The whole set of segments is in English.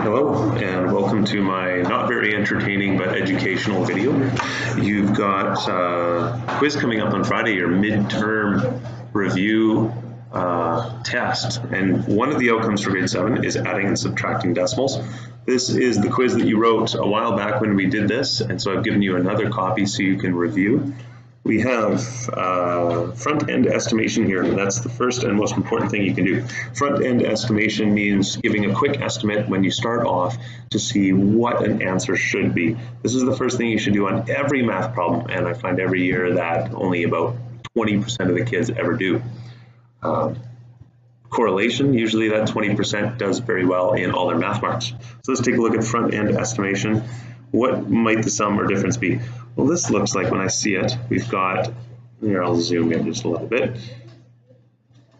Hello and welcome to my not very entertaining but educational video. You've got a quiz coming up on Friday, your midterm review test, and one of the outcomes for grade 7 is adding and subtracting decimals. This is the quiz that you wrote a while back when we did this, and so I've given you another copy so you can review. We have front-end estimation here, and that's the first and most important thing you can do. Front-end estimation means giving a quick estimate when you start off to see what an answer should be. This is the first thing you should do on every math problem, and I find every year that only about 20% of the kids ever do. Correlation, usually that 20% does very well in all their math marks. So let's take a look at front-end estimation. What might the sum or difference be? Well, this looks like, when I see it, we've got, here I'll zoom in just a little bit.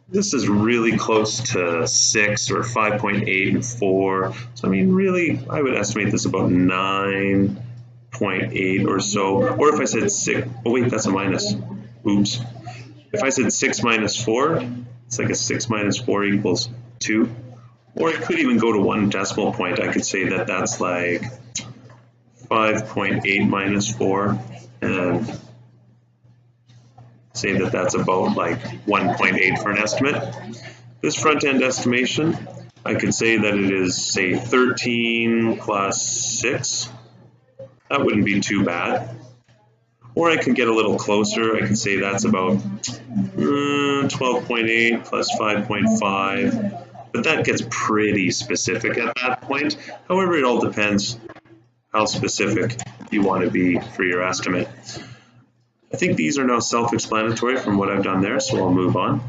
This is really close to 6 or 5.8 and 4. So I mean, really, I would estimate this about 9.8 or so. Or if I said 6, oh wait, that's a minus. Oops. If I said 6 minus 4, it's like a 6 minus 4 equals 2. Or it could even go to 1 decimal point. I could say that that's like 5.8 minus 4, and say that that's about like 1.8 for an estimate. This front-end estimation, I could say that it is, say, 13 plus 6. That wouldn't be too bad. Or I could get a little closer. I could say that's about 12.8 plus 5.5. But that gets pretty specific at that point. However, it all depends how specific you want to be for your estimate. I think these are now self-explanatory from what I've done there, so I'll move on.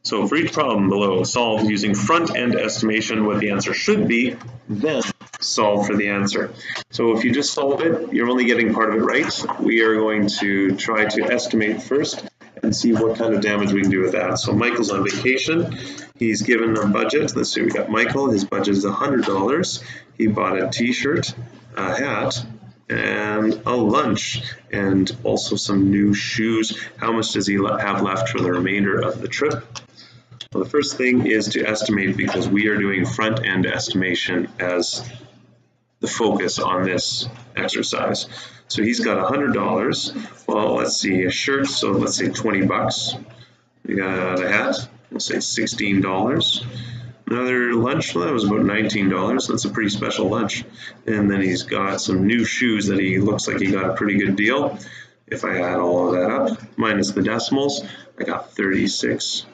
So for each problem below, solve using front-end estimation what the answer should be, then solve for the answer. So if you just solve it, you're only getting part of it right. We are going to try to estimate first and see what kind of damage we can do with that. So Michael's on vacation. He's given a budget. Let's see, we got Michael. His budget is $100. He bought a t-shirt, a hat, and a lunch, and also some new shoes. How much does he have left for the remainder of the trip? Well, the first thing is to estimate, because we are doing front-end estimation as the focus on this exercise. So he's got $100. Well, let's see, a shirt, so let's say 20 bucks. We got a hat, we'll say $16. Another lunch, well, that was about $19. That's a pretty special lunch. And then he's got some new shoes that he looks like he got a pretty good deal. If I add all of that up, minus the decimals, I got 36.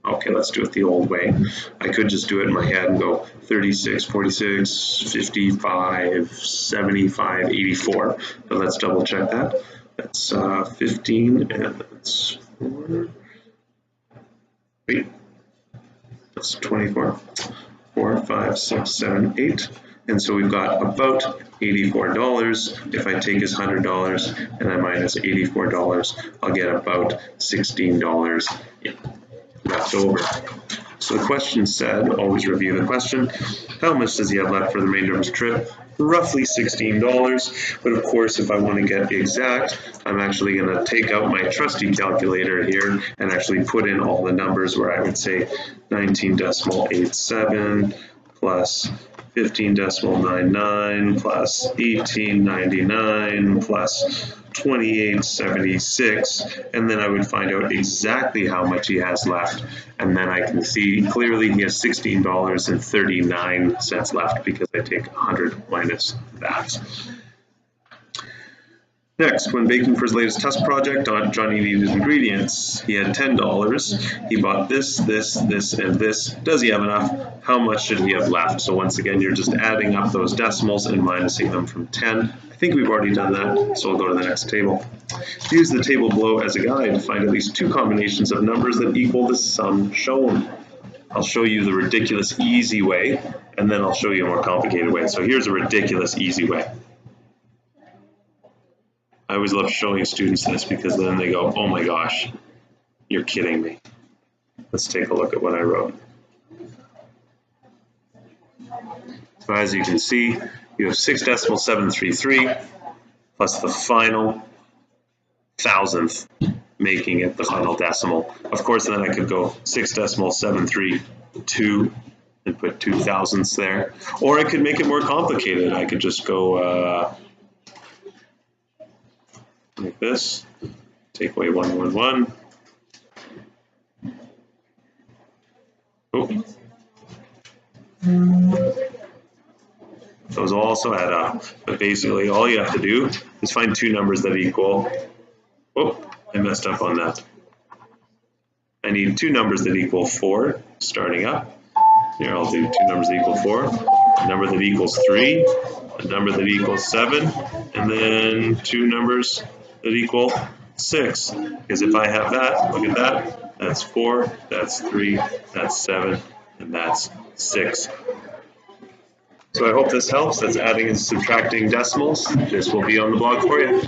Okay, let's do it the old way. I could just do it in my head and go 36, 46, 55, 75, 84. But let's double check that. That's 15 and that's 4. Wait, that's 24. 4, 5, 6, 7, 8. And so we've got about $84. If I take his $100 and I minus $84, I'll get about $16 left over. So the question said, always review the question, how much does he have left for the remainder of his trip? Roughly $16, but of course if I want to get exact, I'm actually going to take out my trusty calculator here and actually put in all the numbers, where I would say 19.87 plus 15.99 plus 18.99 plus 28.76, and then I would find out exactly how much he has left, and then I can see clearly he has $16.39 left because I take 100 minus that. Next, when baking for his latest test project, Johnny needed ingredients. He had $10. He bought this, this, this, and this. Does he have enough? How much should he have left? So once again, you're just adding up those decimals and minusing them from 10. I think we've already done that, so I'll go to the next table. Use the table below as a guide to find at least 2 combinations of numbers that equal the sum shown. I'll show you the ridiculous easy way, and then I'll show you a more complicated way. So here's a ridiculous easy way. I always love showing students this because then they go, oh my gosh, you're kidding me. Let's take a look at what I wrote. So as you can see, you have 6.733 plus the final thousandth making it the final decimal. Of course, then I could go 6.732 and put 2 thousandths there. Or I could make it more complicated. I could just go like this, take away 111. Oh. Those will also add up, but basically all you have to do is find two numbers that equal, oh, I messed up on that. I need two numbers that equal 4, starting up. Here I'll do two numbers that equal 4, a number that equals 3, a number that equals 7, and then two numbers that equal 6. Because if I have that, look at that, that's 4, that's 3, that's 7, and that's 6. So I hope this helps. That's adding and subtracting decimals. This will be on the blog for you.